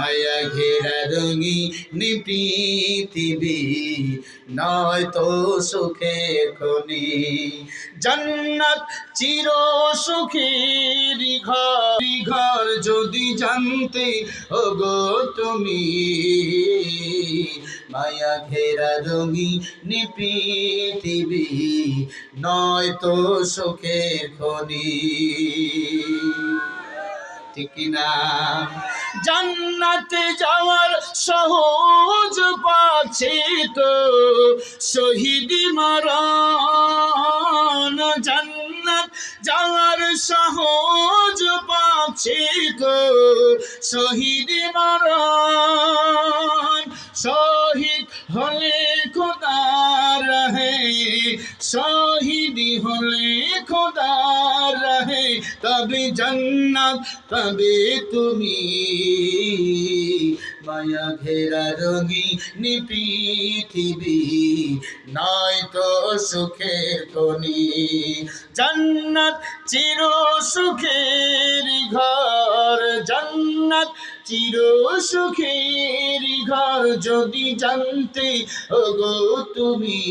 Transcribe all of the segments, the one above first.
মায়া ঘেরা রঙিন পৃথিবী নয় তো সুখের খনি। জান্নাত চির সুখের ঘর যদি জানতে ওগো তুমি, মায়া ঘেরা রঙিন পৃথিবী নয় তো সুখের খনি। ঠিক না? জান্নাতে যাওয়ার সহজ পাচ্ছে তো শহীদ মরণ। জান্নাত যাওয়ার সহজ পাচ্ছে তো শহীদ মরণ। শহীদ হলে খোদার রাহে, শহীদ হলে খোদার রাহে, তবে জান্নাত পাবে তুমি। মায়া ঘেরা রঙিন পৃথিবী নয় তো সুখের খনি। জান্নাত চির সুখের ঘর, জান্নাত চির সুখের ঘর যদি জানতে ওগো তুমি,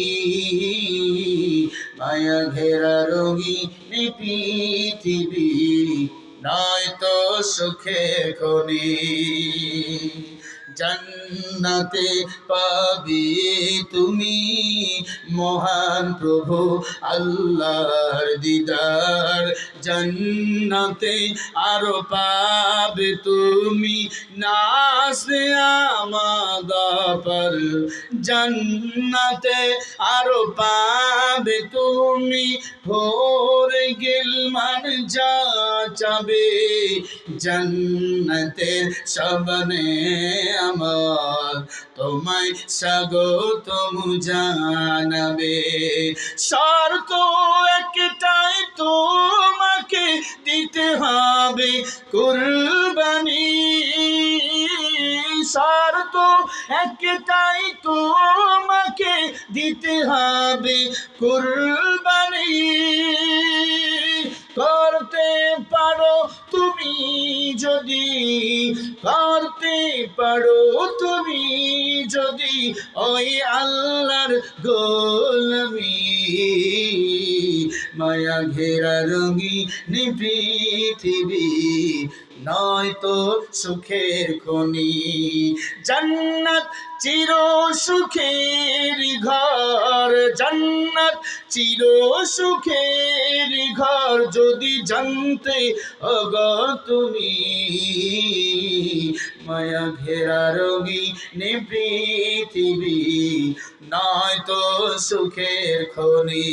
মায়া ঘেরা রঙিন পৃথিবী নয় তো সুখের খনি। জান্নাতে পাবে তুমি মহান প্রভু আল্লাহর দিদার। জান্নাতে আরো পাবে তুমি নাজে আমাদার। জান্নাতে আরো পাবে তুমি ভোরে গিলমান যা চাবে। জান্নাতের সবনে আমার তোমায় স্বাগতম জানাবে। শর্ত একটাই তোমাকে দিতে হবে কুরবানি। শর্ত একটাই তোমাকে দিতে হবে কুরবানি। করতে পারো তুমি যদি, করতে পারো তুমি যদি ওই আল্লাহর গোলামি। মায়া ঘেরা রঙিন পৃথিবী নয় তো সুখের খনি। জান্নাত চির সুখের ঘর, জান্নাত চির সুখের ঘর যদি জানতে ওগো তুমি, মায়া ঘেরা রঙিন পৃথিবী নয় তো সুখের খনি।